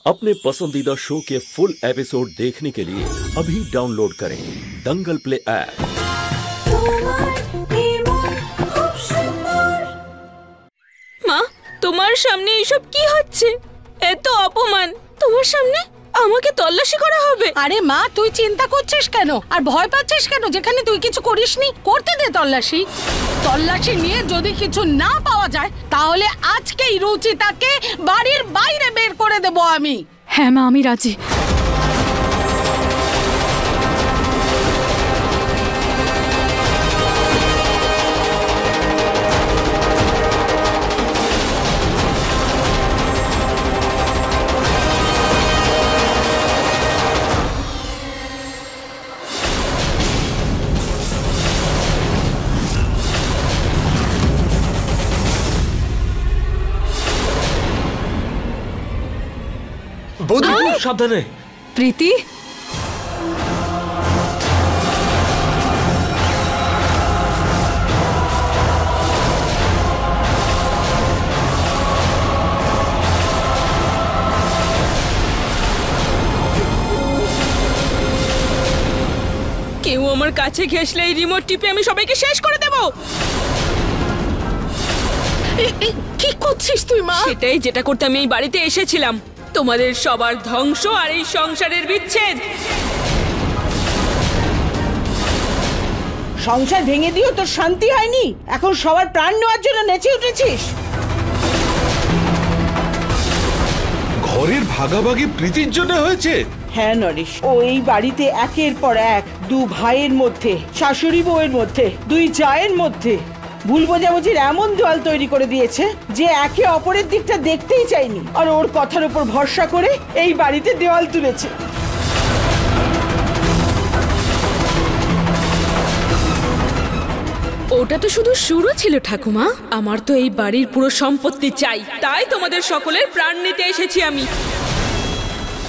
अपने पसंदीदा शो के फुल एपिसोड देखने के लिए अभी डाउनलोड करें दंगल प्ले ऐप। মা, তোমার সামনে এসব কি হচ্ছে? এত অপমান! তোমার সামনে আমাকে তল্লাশি করা হবে? আরে মা, তুই চিন্তা করছিস কেন আর ভয় পাচ্ছিস কেন? যেখানে তুই কিছু করিসনি, করতে দে তল্লাশি। তল্লাশি নিয়ে যদি কিছু না পাওয়া যায় তাহলে আজকেই রুচিতাকে বাড়ির বাইরে বের করে দেব আমি। হ্যাঁ মা, আমি রাজি। সাবধানে। প্রীতি, কেউ আমার কাছে ঘেসলে এই রিমোট টিপে আমি সবাইকে শেষ করে দেব। কি করছিস তুই মা? সেটাই যেটা করতে আমি এই বাড়িতে এসেছিলাম। তোমাদের সবার ধ্বংস আর এই সংসারের বিচ্ছেদ। সংসার ভেঙে দিও তোর শান্তি হয়নি? এখন সবার প্রাণ নেওয়ার জন্য নেচে উঠেছিস? ঘরের ভাগাভাগি প্রীতির জন্য হয়েছে? হ্যাঁ নরেশ, ও এই বাড়িতে একের পর এক দু ভাইয়ের মধ্যে, শাশুড়ি বউয়ের মধ্যে, দুই জায়ের মধ্যে ভুল বোঝাবুঝির এমন দেওয়াল তৈরি করে দিয়েছে যে একে অপরের দিকটা দেখতেই চাইনি, আর ওর কথার উপর ভরসা করে এই বাড়িতে দেওয়াল তুলেছে। ওটা তো শুধু শুরু ছিল ঠাকুমা। আমার তো এই বাড়ির পুরো সম্পত্তি চাই, তাই তোমাদের সকলের প্রাণ নিতে এসেছি আমি।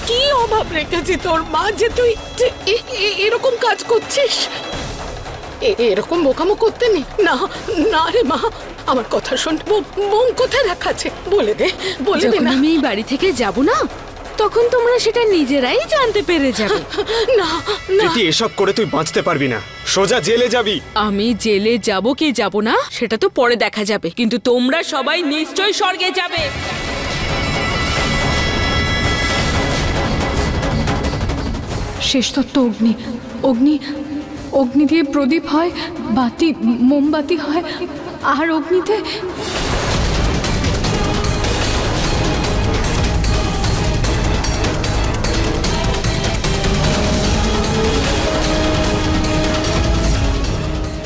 কি অভাব রেখেছি তোর মা যে তুই এরকম কাজ করছিস? এরকম বোকামো করতে নেই। না না রে মা, আমার কথা শোন। বোন কোথায় রাখা আছে বলে দে, বলে দে না। আমি এই বাড়ি থেকে যাব না, তখন তোমরা সেটা নিজেরাই জানতে পেরে যাবে। না না, প্রীতি, এসব করে তুই বাঁচতে পারবি না, সোজা জেলে যাবি। আমি জেলে যাব কি যাব না সেটা তো পরে দেখা যাবে, কিন্তু তোমরা সবাই নিশ্চয়ই স্বর্গে যাবে। শেষ তত্ত্ব অগ্নি। অগ্নি অগ্নি দিয়ে প্রদীপ হয়, বাতি মোমবাতি হয়, আর অগ্নিতে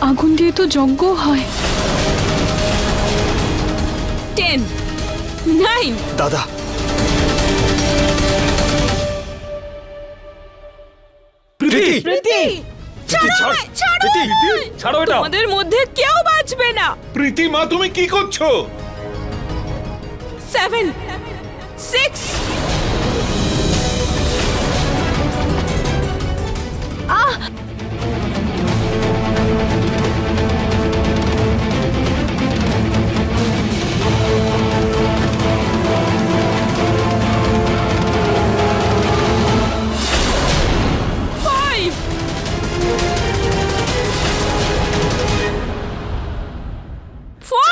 আগুন দিয়ে তো যজ্ঞ হয়। 10, 9। দাদা, প্রীতি, প্রীতি, ছাড়ো এটা। তোমাদের মধ্যে কেউ বাঁচবে না। প্রীতি মা, তুমি কি করছো? 7, 6।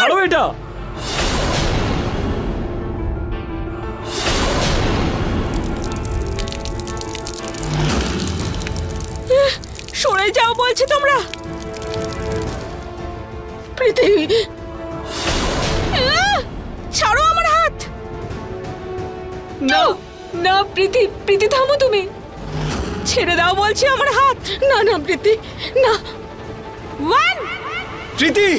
ছাড়ো এটা। সরে যাও বলছি তোমরা। প্রীতি, ছাড়ো আমার হাত। না না প্রীতি, প্রীতি থামো তুমি। ছেড়ে দাও বলছি আমার হাত। না না প্রীতি, না। 1। প্রীতি,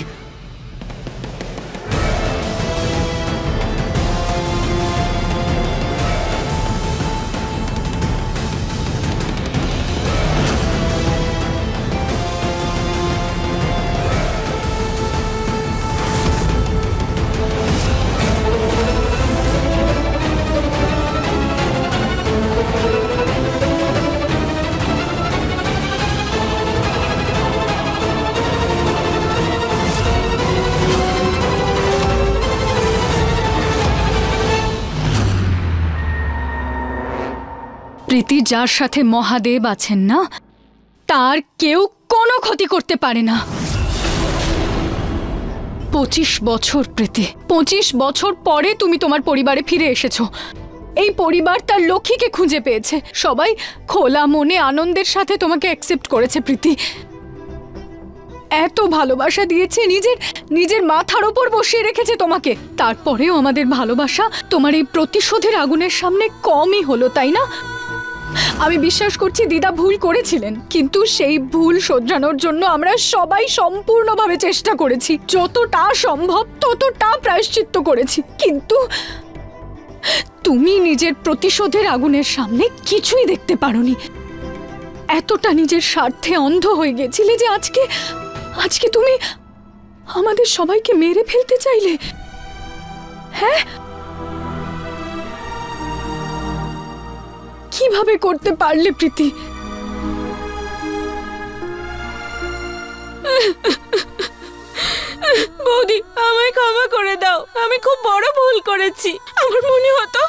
প্রীতি যার সাথে মহাদেব আছেন না, তার কেউ কোনো ক্ষতি করতে পারে না। 25 বছর প্রীতি, 25 বছর পরে তুমি তোমার পরিবারে ফিরে এসেছো। এই পরিবার তার লক্ষ্মীকে খুঁজে পেয়েছে। সবাই খোলা মনে আনন্দের সাথে তোমাকে অ্যাকসেপ্ট করেছে প্রীতি। এত ভালোবাসা দিয়েছে, নিজের মাথার ওপর বসিয়ে রেখেছে তোমাকে। তারপরেও আমাদের ভালোবাসা তোমার এই প্রতিশোধের আগুনের সামনে কমই হলো, তাই না? আমি বিশ্বাস করছি দিদা ভুল করেছিলেন, কিন্তু সেই ভুল শোধরানোর জন্য আমরা সবাই সম্পূর্ণভাবে চেষ্টা করেছি। যতটা সম্ভব ততটা প্রায়শ্চিত্ত করেছি, কিন্তু তুমি নিজের প্রতিশোধের আগুনের সামনে কিছুই দেখতে পারোনি। এতটা নিজের স্বার্থে অন্ধ হয়ে গেছিলে যে আজকে তুমি আমাদের সবাইকে মেরে ফেলতে চাইলে। হ্যাঁ, কিভাবে করতে পারলে প্রীতি? বৌদি, আমায় ক্ষমা করে দাও। আমি খুব বড় ভুল করেছি। আমার মনে হতো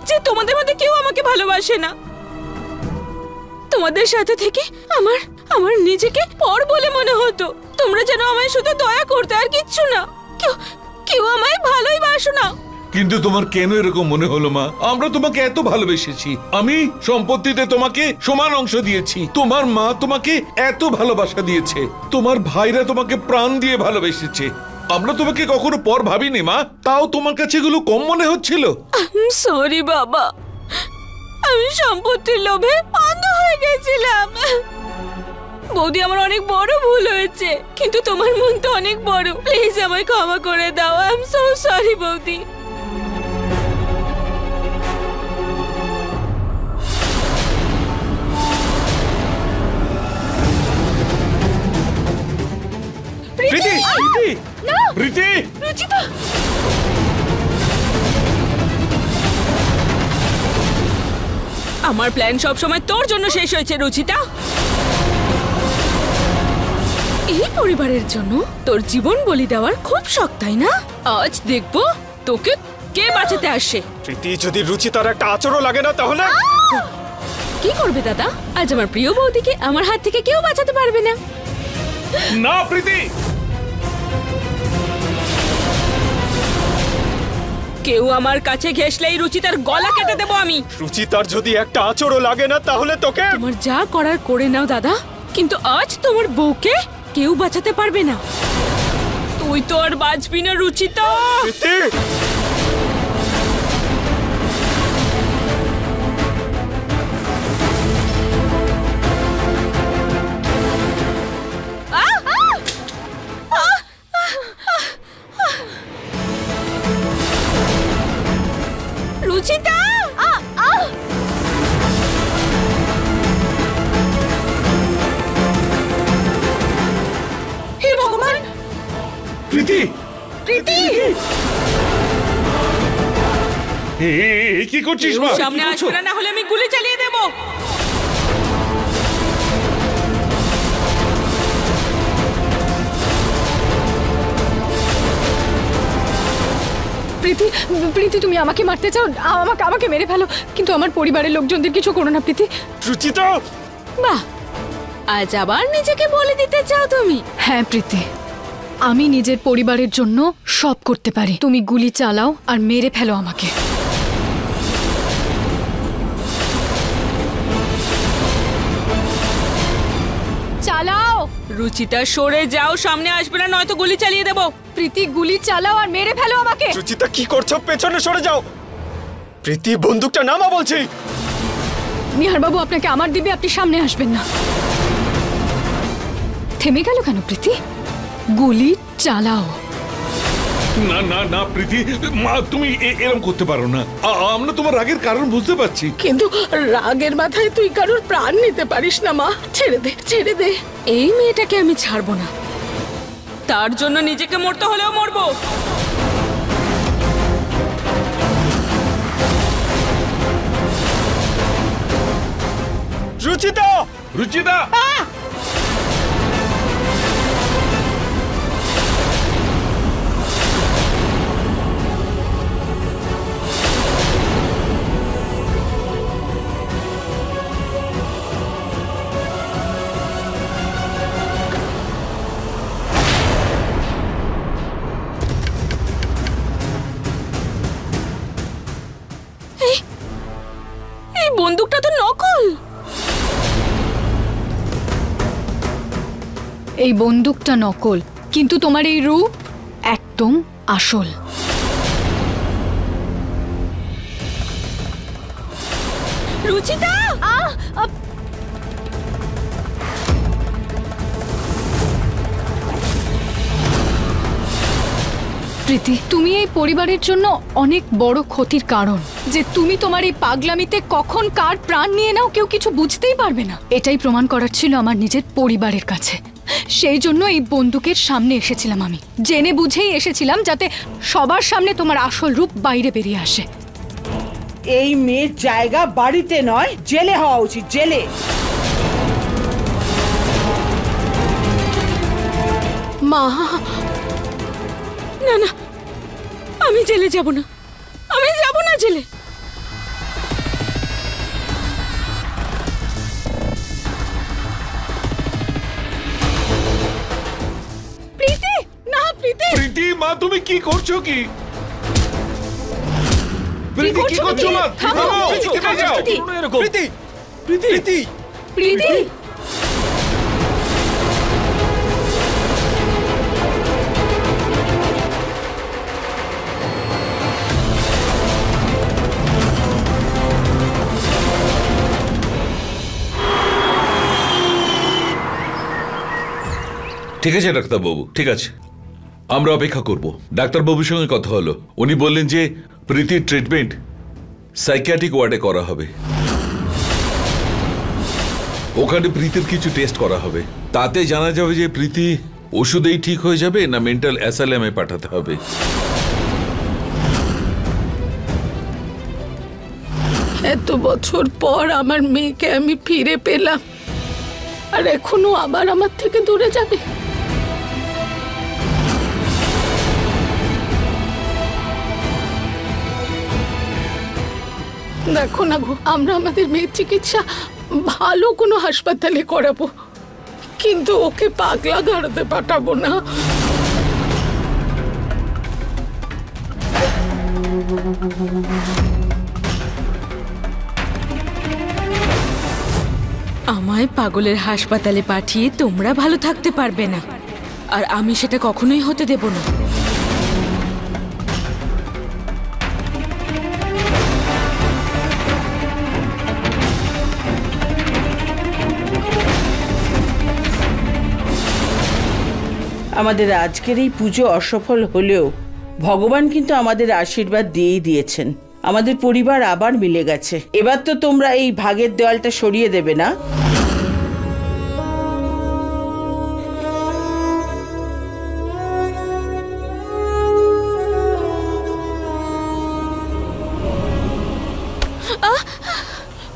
যে তোমাদের মধ্যে কেউ আমাকে ভালোবাসে না। তোমাদের সাথে থেকে আমার নিজেকে পর বলে মনে হতো। তোমরা যেন আমায় শুধু দয়া করতে, আর কিচ্ছু না। কেউ আমায় ভালোই বাসো না। কিন্তু তোমার কেন এরকম মনে হলো মা? আমরা তোমাকে এত ভালোবেসেছি। আমি সম্পত্তিতে তোমাকে সমান অংশ দিয়েছি। তোমার মা তোমাকে এত ভালোবাসা দিয়েছে। তোমার ভাইরা তোমাকে প্রাণ দিয়ে ভালোবেসেছে। আমরা তোমাকে কখনো পর ভাবিনি মা। তাও তোমার কাছে এগুলো কম মনে হচ্ছিল। সরি বাবা, আমি সম্পত্তির লোভে অন্ধ হয়ে গেছিলাম। বৌদি, আমার অনেক বড় ভুল হয়েছে, কিন্তু তোমার মন তো অনেক বড়। প্লিজ আমায় ক্ষমা করে দাও। আই এম সো সরি বৌদি। প্রীতি, না, প্রীতি, রুচিতা। আমার প্ল্যান সব সময় তোর জন্য শেষ হয়েছে রুচিতা। এই পরিবারের জন্য তোর জীবন বলি দেওয়ার খুব শখ, তাই না? আজ দেখবো তোকে কে বাঁচাতে আসে। প্রীতি, যদি রুচিতার একটা আচরও লাগে না তাহলে কি করবে দাদা? আজ আমার প্রিয় বৌদিকে আমার হাত থেকে কেউ বাঁচাতে পারবে না। না প্রীতি, কেউ আমার কাছে ঘেসলেই রুচিতার গলা কেটে দেবো আমি। রুচিতার যদি একটা আচরও লাগে না তাহলে তোকে তোমার যা করার করে নাও দাদা, কিন্তু আজ তোমার বউকে কেউ বাঁচাতে পারবে না। তুই তো আর বাঁচবি না রুচিতা। প্রীতি, রুচিতা, হে ভগবান! প্রীতি, প্রীতি! কি করছিস মা? সামনে আসবে না, না হলে আমি গুলি চালিয়ে দেব। প্রীতি, প্রীতি, তুমি আমাকে মারতে চাও? আমাকে মেরে ফেলো, কিন্তু আমার পরিবারের লোকজনদের কিছু করো না প্রীতি। রুচিতা! বাহ, আজ আবার নিজেকে বলে দিতে চাও তুমি? হ্যাঁ প্রীতি, আমি নিজের পরিবারের জন্য সব করতে পারি। তুমি গুলি চালাও আর মেরে ফেলো আমাকে। চালাও। রুচিতা, সরে যাও, সামনে আসবে না, নয়তো গুলি চালিয়ে দেব। প্রীতি, গুলি চালাও আর মেরে ফেলো আমাকে। রুচিতা, কি করছো? পেছনে সরে যাও। প্রীতি, বন্দুকটা নামা বলছি। নিহার বাবু আপনাকে আমার দিবে, আপনি সামনে আসবেন না। থেমে গেল কেন প্রীতি? গুলি চালাও। না না না প্রীতি, মা তুমি এরকম করতে পারো না। আমরা তোমার রাগের কারণ বুঝতে পারছি, কিন্তু রাগের মাথায় তুই কারোর প্রাণ নিতে পারিস না মা। ছেড়ে দে, ছেড়ে দে। এই মেয়েটাকে আমি ছাড়বো না। তার জন্য নিজেকে মরতে হলেও মরবো। রুচিতা! রুচিতা! বন্দুকটা তো নকল। এই বন্দুকটা নকল, কিন্তু তোমার এই রূপ একদম আসল। রুচিতা, প্রীতি, তুমি এই পরিবারের জন্য অনেক বড় ক্ষতির কারণ। যে তুমি তোমার এই পাগলামিতে কখন কার প্রাণ নিয়ে নাও কেউ কিছু বুঝতেই পারবে না, এটাই প্রমাণ করার ছিল আমার নিজের পরিবারের কাছে। সেই জন্য এই বন্দুকের সামনে এসেছিলাম আমি, জেনে বুঝেই এসেছিলাম যাতে সবার সামনে তোমার আসল রূপ বাইরে বেরিয়ে আসে। এই মেয়ের জায়গা বাড়িতে নয়, জেলে হওয়া উচিত, জেলে। মা, না না, আমি জেলে যাব না, আমি যাব না জেলে। প্রীতি, না প্রীতি। প্রীতি মা, তুমি কি করছো? কি প্রীতি কি করছো মা? থামো, থেমে যাও। প্রীতি, প্রীতি, প্রীতি, প্রীতি, ঠিক আছে ডাক্তারবাবু, ঠিক আছে, আমরা অপেক্ষা করব। ডাক্তারবাবুর সঙ্গে কথা হলো, উনি বললেন যে প্রীতির ট্রিটমেন্ট সাইকিয়াট্রিক ওয়ার্ডে করা হবে। ওখানে প্রীতির কিছু টেস্ট করা হবে, তাতে জানা যাবে যে প্রীতি ওষুধেই ঠিক হয়ে যাবে না মেন্টাল অ্যাসাইলামে পাঠাতে হবে। এত বছর পর আমার মেয়েকে আমি ফিরে পেলাম, আর এখনো আবার আমার থেকে দূরে যাবে? দেখো না গো, আমরা আমাদের মেয়ের চিকিৎসা ভালো কোনো হাসপাতালে করাবো, কিন্তু ওকে পাগলা গাড়োতে পাঠাবো না। আমায় পাগলের হাসপাতালে পাঠিয়ে তোমরা ভালো থাকতে পারবে না, আর আমি সেটা কখনোই হতে দেব না। আমাদের আজকের এই পুজো অসফল হলেও ভগবান কিন্তু আমাদের আশীর্বাদ দিয়েই দিয়েছেন। আমাদের পরিবার আবার মিলে গেছে। এবার তো তোমরা এই ভাগের দেওয়ালটা সরিয়ে দেবে না?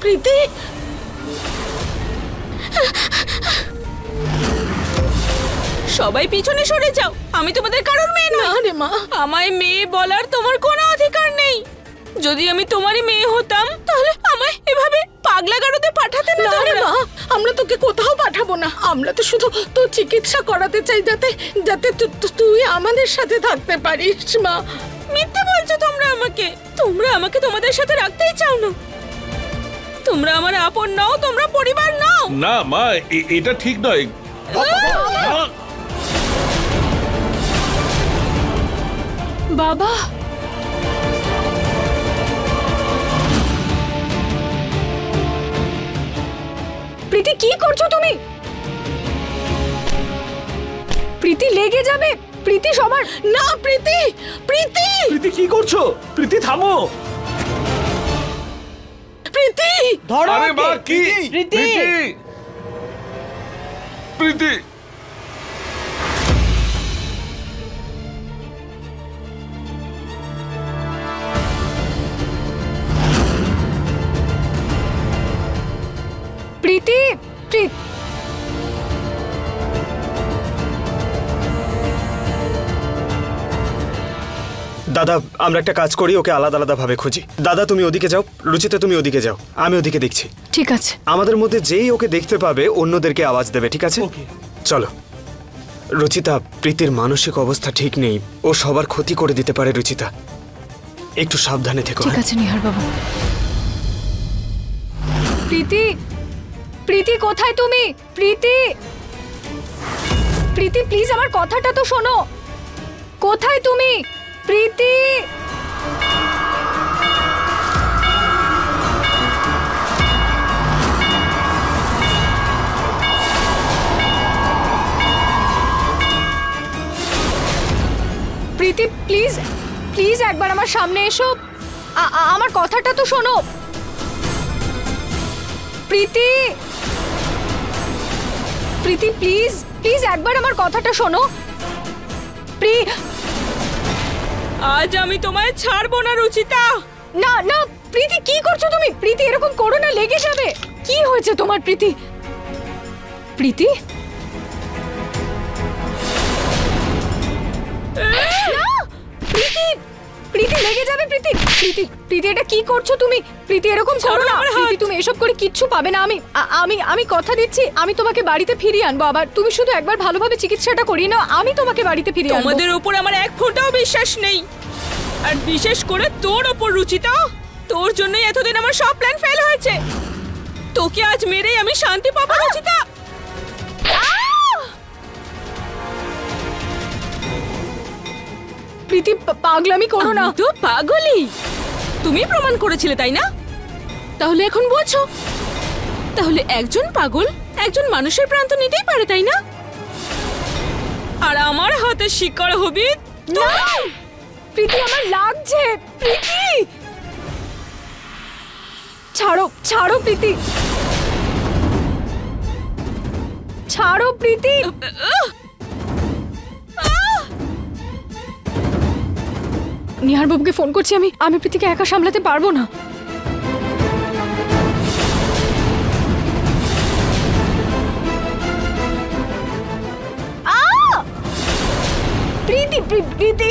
প্রীতি, সবাই পিছনে সরে যাও, আমি তোমাদের কারোর মেয়ে নই। না রে মা, আমায় মেয়ে বলার তোমার কোনো অধিকার নেই। যদি আমি তোমারই মেয়ে হতাম তাহলে আমায় এভাবে পাগলা গাড়োতে পাঠাতে না। না রে মা, আমরা তোকে কোথাও পাঠাবো না। আমরা তো শুধু তোর চিকিৎসা করাতে চাই, যাতে যাতে তুই আমাদের সাথে থাকতে পারিস। মা, মিথ্যে বলছো তোমরা আমাকে তোমাদের সাথে রাখতেই চাও না। তোমরা আমার আপন নাও, তোমরা পরিবার নাও। না মা, এটা ঠিক নয়। বাবা, প্রীতি কি করছো তুমি? প্রীতি লেগে যাবে। প্রীতি সবার না। প্রীতি, প্রীতি, প্রীতি কি করছো? প্রীতি থামো। প্রীতি, ধরো আরে মা, ওকে। কি? প্রীতি, প্রীতি, প্রীতি, প্রীতি, দাদা, আমরা একটা কাজ করি, ওকে আলাদা আলাদা ভাবে খুঁজি। দাদা তুমি ওদিকে যাও, রুচিতা তুমি ওদিকে যাও, আমি ওদিকে দেখছি। ঠিক আছে। আমাদের মধ্যে যেই ওকে দেখতে পাবে অন্যদেরকে আওয়াজ দেবে, ঠিক আছে? চলো। রুচিতা, প্রীতির মানসিক অবস্থা ঠিক নেই, ও সবার ক্ষতি করে দিতে পারে। রুচিতা, একটু সাবধানে থেকো। ঠিক আছে নিহার বাবু। প্রীতি, প্রীতি কোথায় তুমি? প্রীতি, প্রীতি প্লিজ আমার কথাটা তো শোনো। কোথায় তুমি? প্রীতি, প্রীতি প্লিজ, প্লিজ একবার আমার সামনে এসো। আমার কথাটা তো শোনো। প্রীতি, প্রীতি প্লিজ, প্লিজ একবার আমার কথাটা শোনো। আজ আমি তোমায় ছাড়বো না রুচিতা। না না প্রীতি, কি করছো তুমি? প্রীতি এরকম করো না, লেগে যাবে। কি হয়েছে তোমার প্রীতি? প্রীতি, না প্রীতি, প্রীতি লেগে যাবে। প্রীতি, প্রীতি, প্রীতি এটা কি করছো তুমি? প্রীতি এরকম করো না। প্রীতি তুমি এসব করে কিচ্ছু পাবে না। আমি কথা দিচ্ছি, আমি তোমাকে বাড়িতে ফিরিয়ে আনবো। আবার তুমি শুধু একবার ভালোভাবে চিকিৎসাটা করিয়ে নাও, আমি তোমাকে বাড়িতে ফিরিয়ে আনবো। তোমাদের উপর আমার এক ফোঁটাও বিশ্বাস নেই, আর বিশেষ করে তোর ওপর রুচিতা। তোর জন্যই এতদিন আমার সব প্ল্যান ফেল হয়েছে। তোকে আজ মেরেই আমি শান্তি পাবো রুচিতা। প্রীতি পাগলামি করো না। তো পাগলই তুমি প্রমাণ করেছিলে, তাই না? তাহলে এখন বোঝো, তাহলে একজন পাগল একজন মানুষের প্রাণ তো নিতেই পারে, তাই না? আর আমার হাতে শিকার হবি না প্রীতি, আমার লাগছে। প্রীতি ছাড়ো, ছাড়ো প্রীতি, ছাড়ো প্রীতি। নিহার বাবুকে ফোন করছি আমি। আমি প্রীতিকে একা সামলাতে পারবো না। প্রীতি, প্রীতি,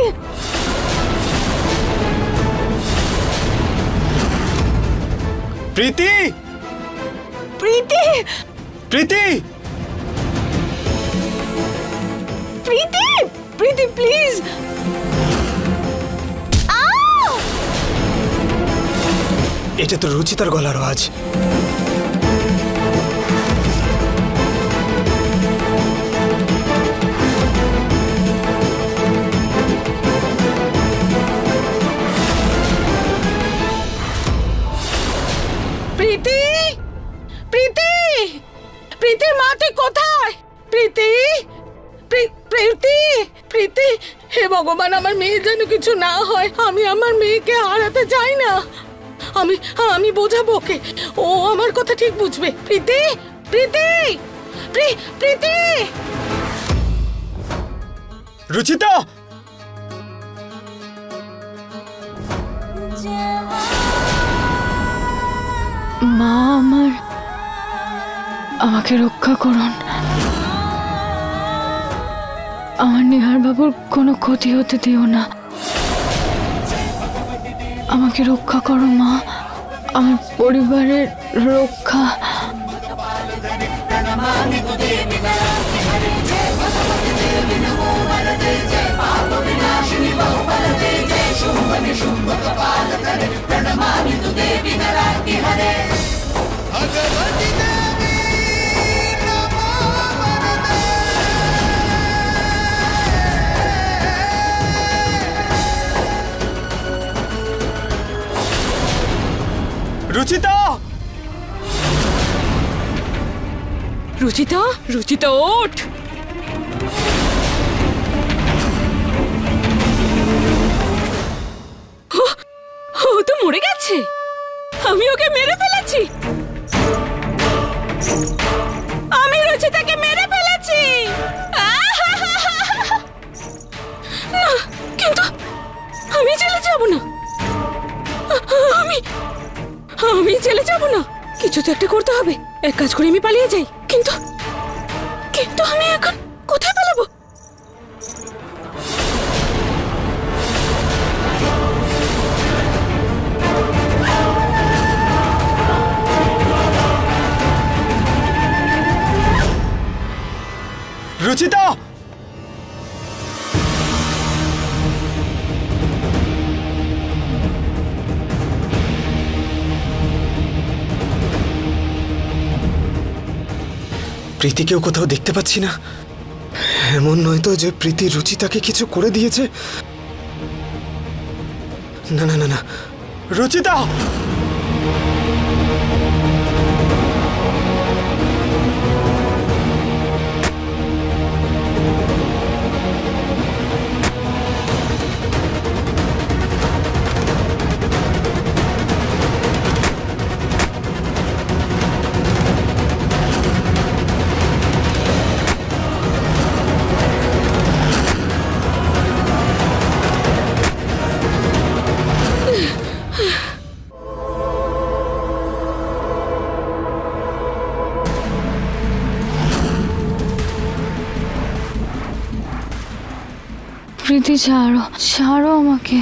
প্রীতি, প্রীতি, প্রীতি, প্রীতি, প্রীতি প্লিজ। এটা তো রুচিতার গলার আওয়াজ। প্রীতি, প্রীতি, প্রীতির মা তুই কোথায়? প্রীতি, প্রীতি, প্রীতি, হে ভগবান, আমার মেয়ে যেন কিছু না হয়। আমি আমার মেয়েকে হারাতে চাই না। আমি বোঝাবো ওকে, ও আমার কথা ঠিক বুঝবে। প্রীতি, প্রীতি, প্রীতি, রুচিতা, মা আমার, আমাকে রক্ষা করুন। আমার নিহার বাবুর কোনো ক্ষতি হতে দিও না। আমাকে রক্ষা করো মা, আমার পরিবারের রক্ষা। রুচিতা, রুচিতা, রুচিতা ওঠ। ও তো মরে গেছে। আমি ওকে মেরে ফেলেছি। আমি রুচিতাকে মেরে ফেলেছি। না, কিন্তু আমি জেলে যাব না। আমি জেলে যাব না। কিছু তো একটা করতে হবে। এক কাজ করে আমি পালিয়ে যাই। কিন্তু কিন্তু আমি এখন কোথায় পালাবো? রুচিতা, প্রীতিকেও কোথাও দেখতে পাচ্ছি না। এমন নয় তো যে প্রীতি রুচিতাকে কিছু করে দিয়েছে? না না না না, রুচিতা! প্রীতি ছাড়ো, ছাড়ো আমাকে।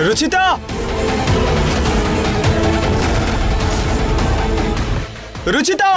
রুচিতা! রুচিতা!